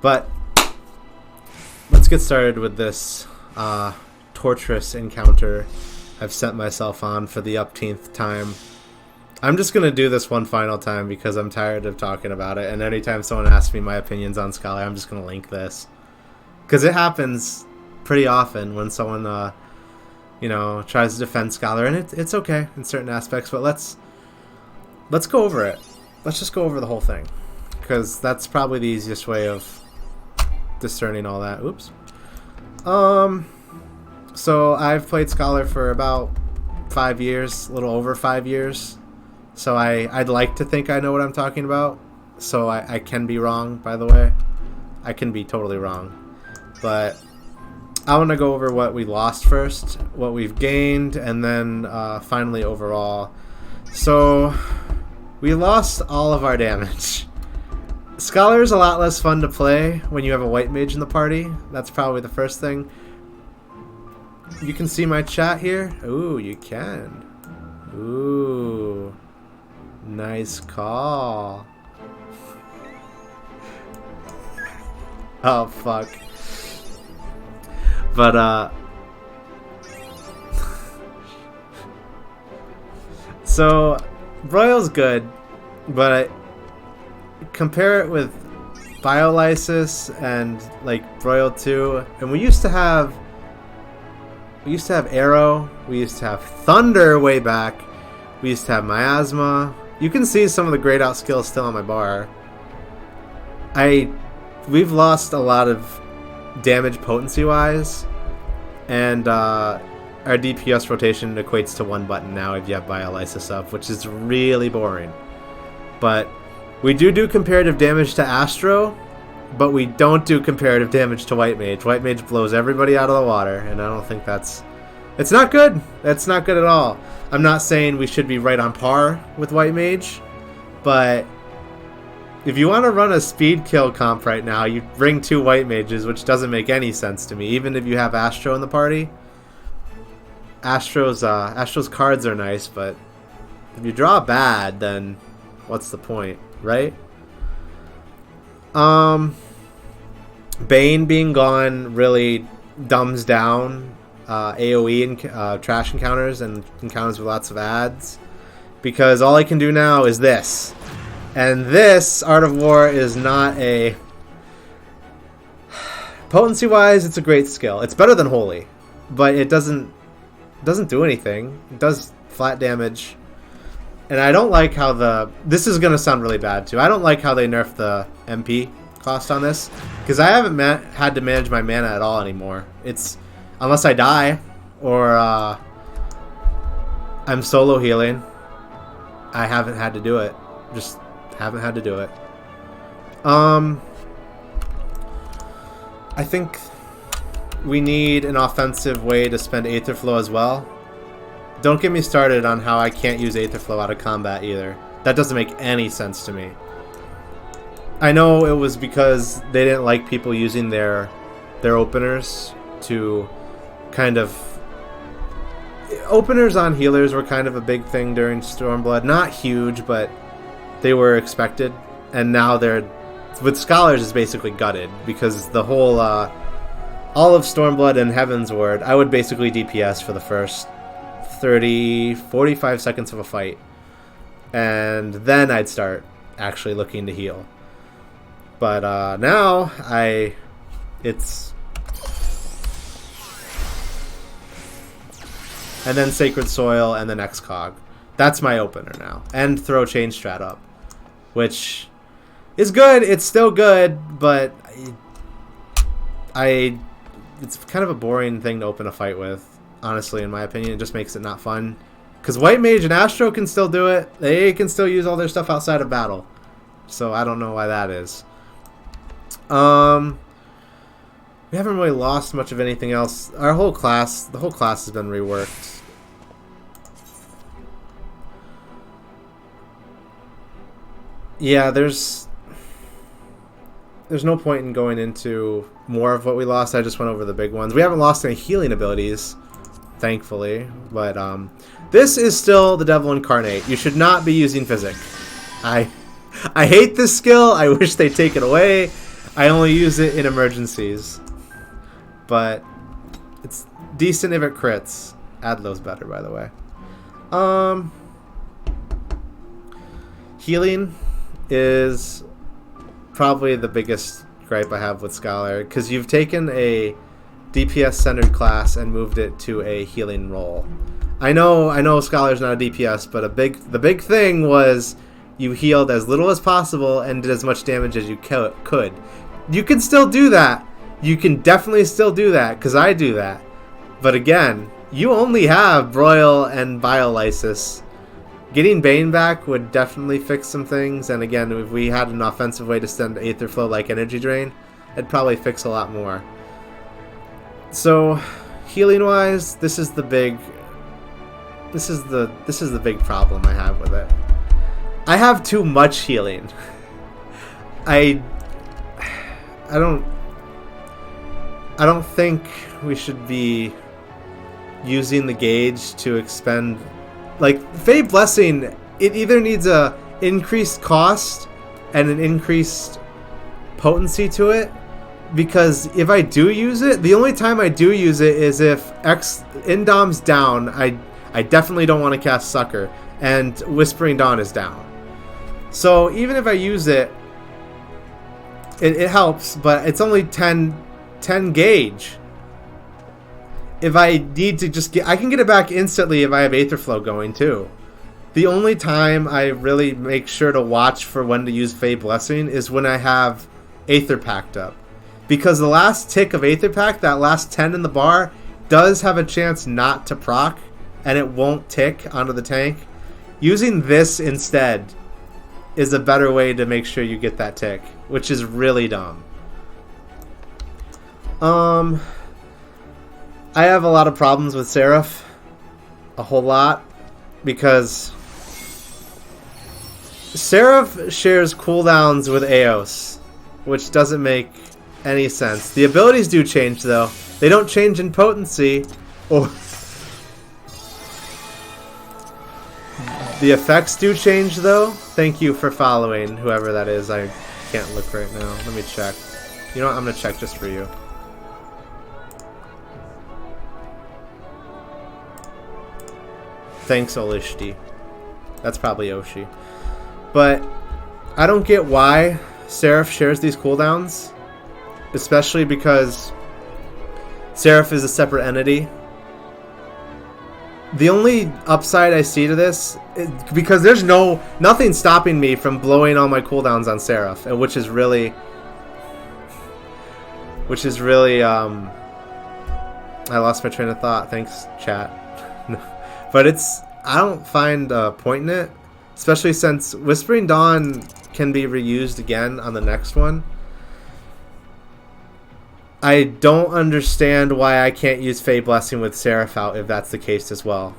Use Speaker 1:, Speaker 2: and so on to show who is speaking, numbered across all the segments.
Speaker 1: But let's get started with this torturous encounter I've set myself on for the upteenth time. I'm just going to do this one final time because I'm tired of talking about it. And anytime someone asks me my opinions on Scholar, I'm just going to link this. Because it happens pretty often when someone, tries to defend Scholar. And it's okay in certain aspects. But let's go over it. Let's just go over the whole thing. Because that's probably the easiest way of discerning all that. Oops. So I've played Scholar for about 5 years, a little over 5 years. So I'd like to think I know what I'm talking about. So I can be wrong, by the way. I can be totally wrong. But I want to go over what we lost first, what we've gained, and then finally overall. So we lost all of our damage. Scholar is a lot less fun to play when you have a white mage in the party. That's probably the first thing. You can see my chat here. Ooh, you can. Ooh. Nice call. Oh, fuck. But, so, Broil's good, but compare it with Biolysis and, like, Broil 2, and we used to have Arrow, we used to have Thunder way back, we used to have Miasma. You can see some of the grayed out skills still on my bar. We've lost a lot of damage potency wise, and our DPS rotation equates to one button now if you have Biolysis up, which is really boring. But we do comparative damage to Astro, but we don't do comparative damage to White Mage. White Mage blows everybody out of the water, and I don't think it's not good. That's not good at all. I'm not saying we should be right on par with White Mage, but if you want to run a speed kill comp right now, you bring 2 White Mages, which doesn't make any sense to me, even if you have Astro in the party. Astro's cards are nice, but if you draw bad, then what's the point, right? Bane being gone really dumbs down AoE and trash encounters and encounters with lots of ads, because all I can do now is this, and this Art of War is not a potency wise. It's a great skill. It's better than Holy, but it doesn't do anything. It does flat damage, and I don't like how this is gonna sound really bad too. I don't like how they nerfed the MP cost on this, because I haven't had to manage my mana at all anymore. It's unless I die or I'm solo healing, I haven't had to do it. Just haven't had to do it. I think we need an offensive way to spend Aether Flow as well. Don't get me started on how I can't use Aether Flow out of combat either. That doesn't make any sense to me. I know it was because they didn't like people using their openers to kind of... Openers on healers were kind of a big thing during Stormblood. Not huge, but they were expected. And now they're... With Scholars, it's basically gutted, because the whole... all of Stormblood and Heaven's Ward, I would basically DPS for the first 45 seconds of a fight. And then I'd start actually looking to heal. But now, it's... And then Sacred Soil and the next cog. That's my opener now. And throw Chain Strat up. Which is good. It's still good, but it's kind of a boring thing to open a fight with, honestly, in my opinion. It just makes it not fun. Because White Mage and Astro can still do it. They can still use all their stuff outside of battle. So I don't know why that is. We haven't really lost much of anything else. The whole class has been reworked. Yeah, there's no point in going into more of what we lost. I just went over the big ones. We haven't lost any healing abilities, thankfully, but this is still the Devil Incarnate. You should not be using Physic. I hate this skill. I wish they'd take it away. I only use it in emergencies. But it's decent if it crits. Adlo's better, by the way. Healing is probably the biggest gripe I have with Scholar, because you've taken a DPS-centered class and moved it to a healing role. I know Scholar's not a DPS, but the big thing was you healed as little as possible and did as much damage as you could. You can still do that. You can definitely still do that, because I do that. But again, you only have Broil and Biolysis. Getting Bane back would definitely fix some things, and again, if we had an offensive way to send Aether Flow like Energy Drain, it'd probably fix a lot more. So, healing-wise, this is the big problem I have with it. I have too much healing. I don't think we should be using the gauge to expend. Like, Fey Blessing, it either needs a increased cost and an increased potency to it, because if I do use it, the only time I do use it is if Indom's down. I definitely don't want to cast Sucker, and Whispering Dawn is down. So even if I use it, it helps, but it's only 10 gauge. If I need to just I can get it back instantly if I have Aether Flow going too. The only time I really make sure to watch for when to use Fey Blessing is when I have Aether Packed up. Because the last tick of Aether Pack, that last 10 in the bar, does have a chance not to proc, and it won't tick onto the tank. Using this instead is a better way to make sure you get that tick, which is really dumb. I have a lot of problems with Seraph. A whole lot. Because Seraph shares cooldowns with Eos, which doesn't make any sense. The abilities do change, though. They don't change in potency, or the effects do change, though. Thank you for following, whoever that is. I can't look right now. Let me check. You know what? I'm going to check just for you. Thanks, Olishti. That's probably Oshi. But I don't get why Seraph shares these cooldowns, especially because Seraph is a separate entity. The only upside I see to this is because there's nothing stopping me from blowing all my cooldowns on Seraph, which is really I lost my train of thought. Thanks, chat. But I don't find a point in it, especially since Whispering Dawn can be reused again on the next one. I don't understand why I can't use Fey Blessing with Seraph out if that's the case as well.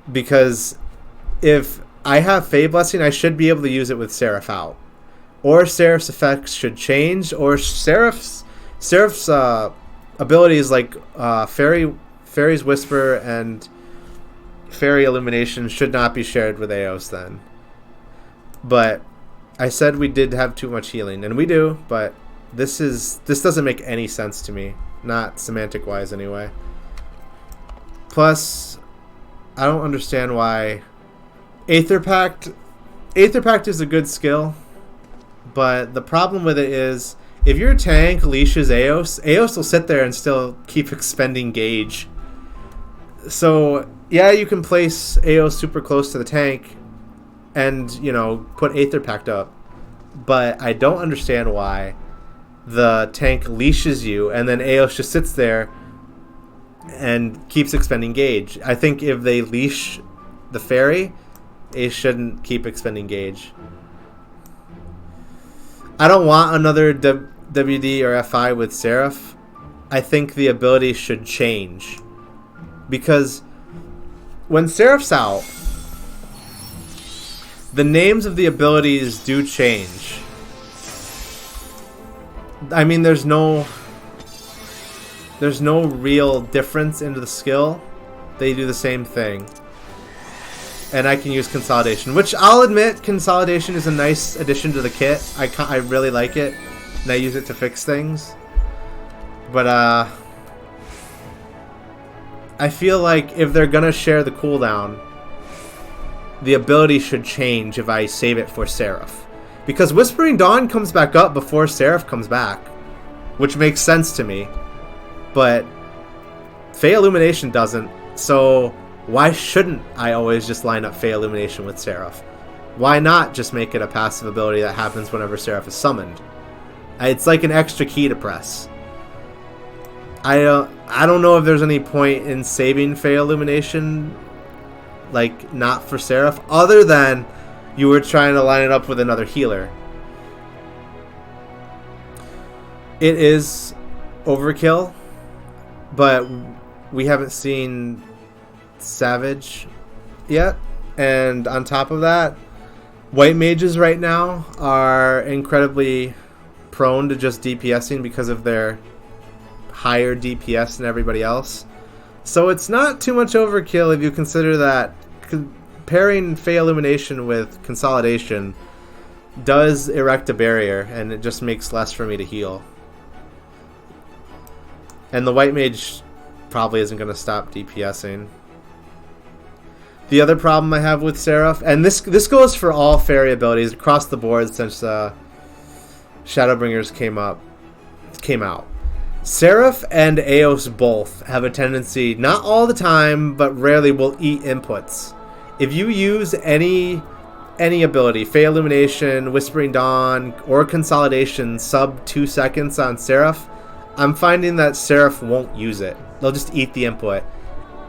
Speaker 1: Because if I have Fey Blessing, I should be able to use it with Seraph out. Or Seraph's effects should change, or Seraph's abilities like Fairy's Whisper and Fairy Illumination should not be shared with Eos then. But I said we did have too much healing, and we do, but this doesn't make any sense to me. Not semantic wise anyway. Plus, I don't understand why Aether Pact is a good skill, but the problem with it is if your tank leashes Eos will sit there and still keep expending gauge. So yeah, you can place Eos super close to the tank and, put Aether Pact up. But I don't understand why the tank leashes you and then Eos just sits there and keeps expending gauge. I think if they leash the Fairy, it shouldn't keep expending gauge. I don't want another WD or FI with Seraph. I think the ability should change. Because when Seraph's out, the names of the abilities do change. I mean, there's no real difference into the skill. They do the same thing. And I can use Consolidation, which I'll admit, Consolidation is a nice addition to the kit. I really like it. and I use it to fix things. But I feel like if they're gonna share the cooldown, the ability should change if I save it for Seraph. Because Whispering Dawn comes back up before Seraph comes back, which makes sense to me. But Fey Illumination doesn't, so why shouldn't I always just line up Fey Illumination with Seraph? Why not just make it a passive ability that happens whenever Seraph is summoned? It's like an extra key to press. I don't know if there's any point in saving Fey Illumination, like, not for Seraph, other than you were trying to line it up with another healer. It is overkill, but we haven't seen Savage yet, and on top of that, white mages right now are incredibly prone to just DPSing because of their higher DPS than everybody else. So it's not too much overkill if you consider that pairing Fey Illumination with Consolidation does erect a barrier, and it just makes less for me to heal. And the white mage probably isn't going to stop DPSing. The other problem I have with Seraph, and this goes for all fairy abilities across the board since Shadowbringers came out. Seraph and Eos both have a tendency, not all the time, but rarely will eat inputs. If you use any ability, Fey Illumination, Whispering Dawn, or Consolidation sub 2 seconds on Seraph, I'm finding that Seraph won't use it. They'll just eat the input.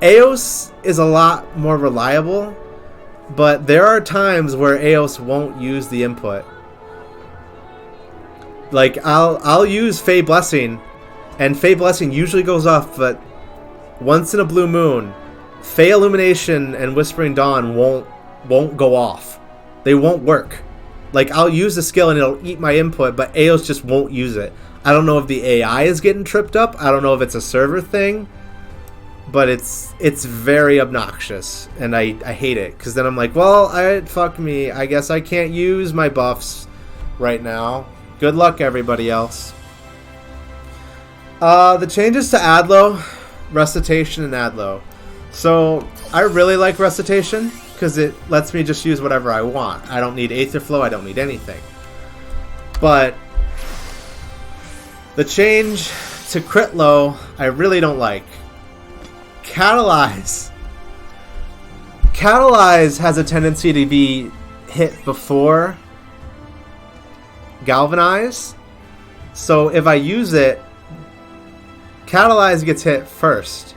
Speaker 1: Eos is a lot more reliable, but there are times where Eos won't use the input. Like, I'll use Fey Blessing, and Fey Blessing usually goes off, but once in a blue moon, Fey Illumination and Whispering Dawn won't go off. They won't work. Like, I'll use the skill and it'll eat my input, but Eos just won't use it. I don't know if the AI is getting tripped up. I don't know if it's a server thing, but it's very obnoxious, and I hate it, because then I'm like, well, fuck me. I guess I can't use my buffs right now. Good luck, everybody else. The changes to Adlo, Recitation, and Adlo. So I really like Recitation because it lets me just use whatever I want. I don't need Aetherflow. I don't need anything. But the change to Crit Low, I really don't like. Catalyze. Catalyze has a tendency to be hit before Galvanize. So if I use it, Catalyze gets hit first,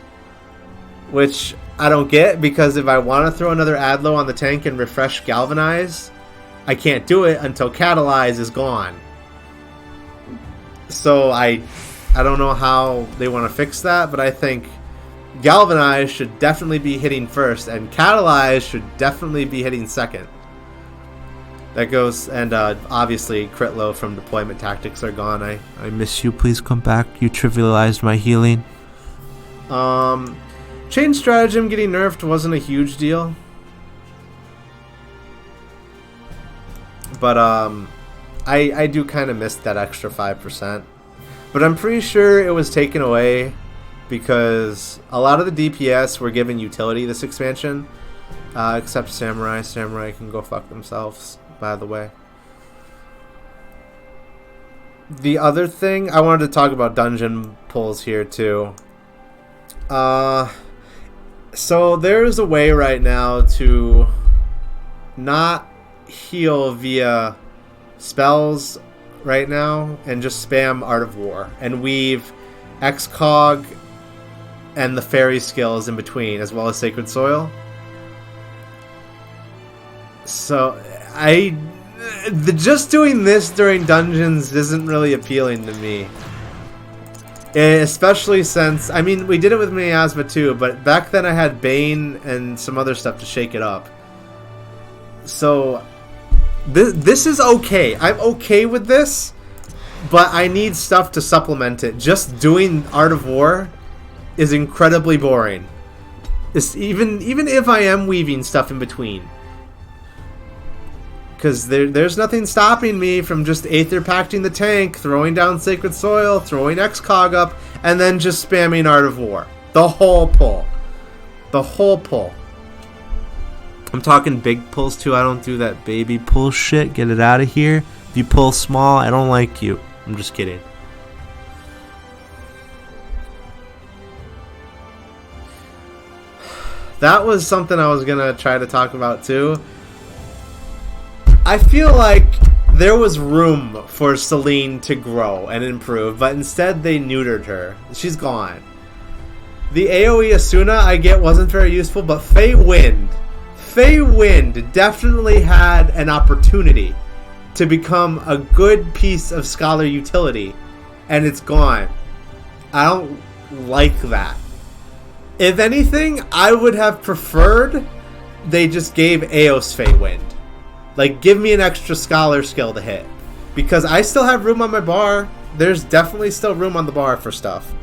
Speaker 1: which I don't get, because if I want to throw another Adlo on the tank and refresh Galvanize, I can't do it until Catalyze is gone. So I don't know how they want to fix that, but I think Galvanize should definitely be hitting first, and Catalyze should definitely be hitting second. That goes, and obviously Crit Low from Deployment Tactics are gone. I miss you. Please come back. You trivialized my healing. Chain Stratagem getting nerfed wasn't a huge deal. But I do kind of miss that extra 5%. But I'm pretty sure it was taken away because a lot of the DPS were given utility this expansion. Except Samurai. Samurai can go fuck themselves, by the way. The other thing, I wanted to talk about dungeon pulls here too. So there's a way right now to not heal via spells right now and just spam Art of War and weave Excog and the fairy skills in between, as well as Sacred Soil. So just doing this during dungeons isn't really appealing to me. Especially since, I mean, we did it with Miasma too, but back then I had Bane and some other stuff to shake it up. So this is okay. I'm okay with this, but I need stuff to supplement it. Just doing Art of War is incredibly boring. It's even if I am weaving stuff in between. Because there's nothing stopping me from just Aether Pacting the tank, throwing down Sacred Soil, throwing Excog up, and then just spamming Art of War. The whole pull. The whole pull. I'm talking big pulls too. I don't do that baby pull shit. Get it out of here. If you pull small, I don't like you. I'm just kidding. That was something I was going to try to talk about too. I feel like there was room for Celine to grow and improve, but instead they neutered her. She's gone. The AoE Asuna, I get, wasn't very useful, but Fey Wind definitely had an opportunity to become a good piece of Scholar utility, and it's gone. I don't like that. If anything, I would have preferred they just gave Eos Fey Wind. Like, give me an extra Scholar skill to hit. Because I still have room on my bar. There's definitely still room on the bar for stuff.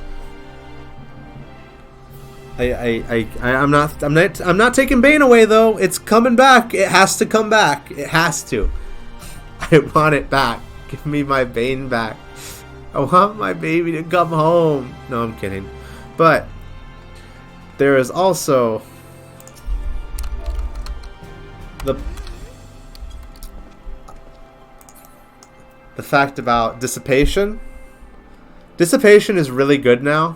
Speaker 1: I'm not taking Bane away though. It's coming back. It has to come back. It has to. I want it back. Give me my Bane back. I want my baby to come home. No, I'm kidding. But there is also the fact about Dissipation. Dissipation is really good now,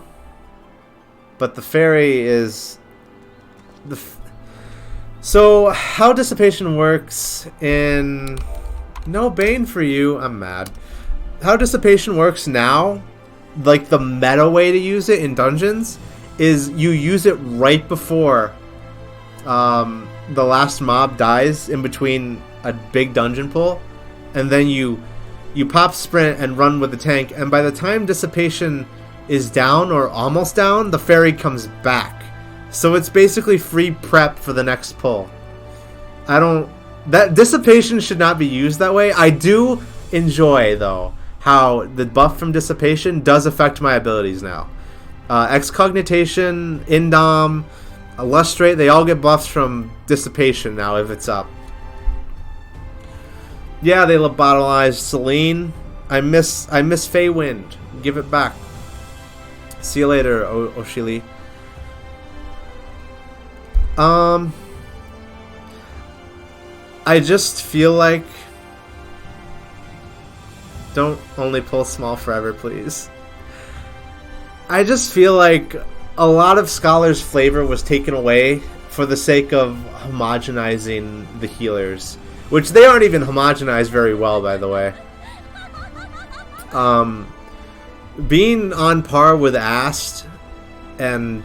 Speaker 1: but the fairy is so how Dissipation works in no Bane for you. I'm mad. How Dissipation works now, like the meta way to use it in dungeons, is you use it right before the last mob dies in between a big dungeon pull, and then you pop sprint and run with the tank, and by the time Dissipation is down or almost down, the fairy comes back. So it's basically free prep for the next pull. That Dissipation should not be used that way. I do enjoy, though, how the buff from Dissipation does affect my abilities now. Excognitation, Indom, Illustrate, they all get buffs from Dissipation now if it's up. Yeah, they lobotomized Celine. I miss Fey Wind. Give it back. See you later, Oshili. I just feel like don't only pull small forever, please. I just feel like a lot of Scholar's flavor was taken away for the sake of homogenizing the healers. Which they aren't even homogenized very well, by the way. Being on par with Ast and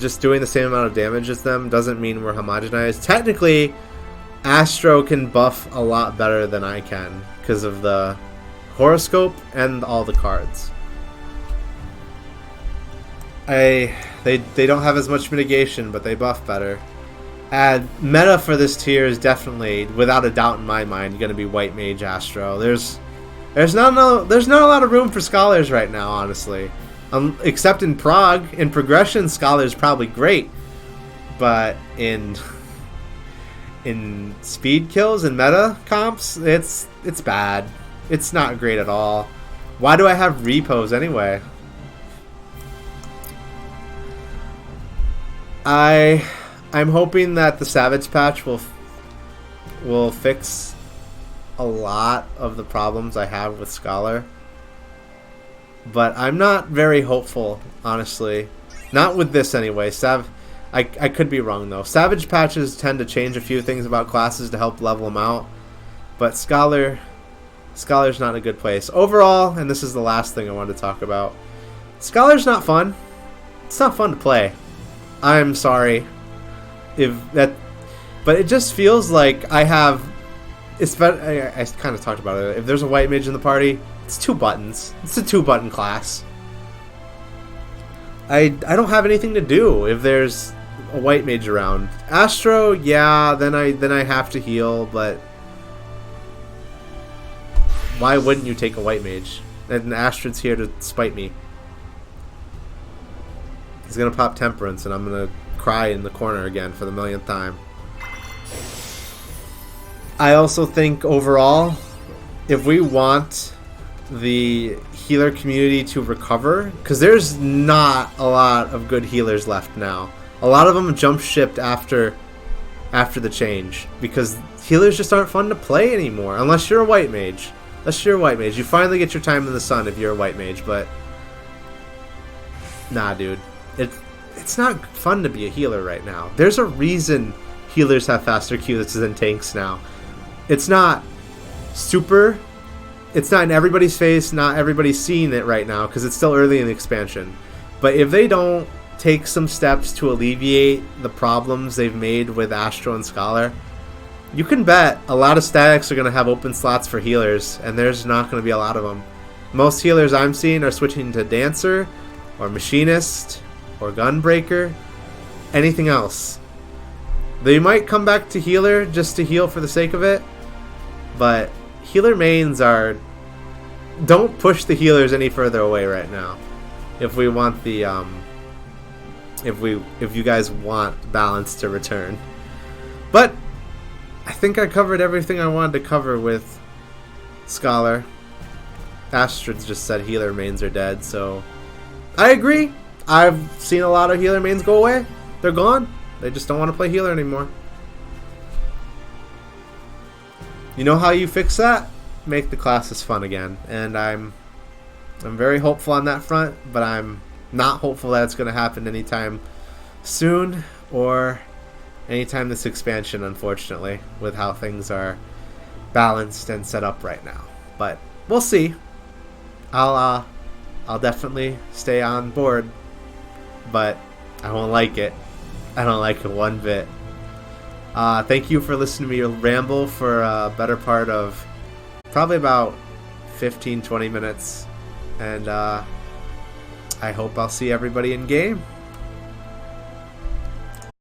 Speaker 1: just doing the same amount of damage as them doesn't mean we're homogenized. Technically, Astro can buff a lot better than I can because of the horoscope and all the cards. They don't have as much mitigation, but they buff better. And meta for this tier is definitely, without a doubt in my mind, going to be White Mage Astro. There's not a lot of room for Scholars right now, honestly. Except in Prog. In Progression, Scholar's probably great. But in speed kills and meta comps, it's bad. It's not great at all. Why do I have repos anyway? I'm hoping that the Savage patch will fix a lot of the problems I have with Scholar. But I'm not very hopeful, honestly. Not with this anyway. I could be wrong though. Savage patches tend to change a few things about classes to help level them out. But Scholar's not in a good place. Overall, and this is the last thing I wanted to talk about, Scholar's not fun. It's not fun to play. I'm sorry. But it just feels like I have. I kind of talked about it. If there's a white mage in the party, it's 2 buttons. It's a 2-button class. I don't have anything to do if there's a white mage around. Astro, yeah, then I have to heal, but why wouldn't you take a white mage? And Astrid's here to spite me. He's gonna pop Temperance, and I'm gonna cry in the corner again for the millionth time. I also think overall, if we want the healer community to recover, because there's not a lot of good healers left now. A lot of them jump shipped after the change, because healers just aren't fun to play anymore, unless you're a white mage. You finally get your time in the sun if you're a white mage, but nah, dude. It's not fun to be a healer right now. There's a reason healers have faster Qs than tanks now. It's not super. It's not in everybody's face. Not everybody's seeing it right now because it's still early in the expansion. But if they don't take some steps to alleviate the problems they've made with Astro and Scholar, you can bet a lot of statics are going to have open slots for healers, and there's not going to be a lot of them. Most healers I'm seeing are switching to Dancer or Machinist or Gunbreaker, anything else. They might come back to healer just to heal for the sake of it, but healer mains are... Don't push the healers any further away right now. If we want the if you guys want balance to return. But I think I covered everything I wanted to cover with Scholar. Astrid just said healer mains are dead, so I agree. I've seen a lot of healer mains go away. They're gone. They just don't want to play healer anymore. You know how you fix that? Make the classes fun again. And I'm very hopeful on that front, but I'm not hopeful that it's going to happen anytime soon or anytime this expansion, unfortunately, with how things are balanced and set up right now. But we'll see. I'll definitely stay on board, but I won't like it. I don't like it one bit. Thank you for listening to me ramble for a better part of probably about 15-20 minutes, and I hope I'll see everybody in game.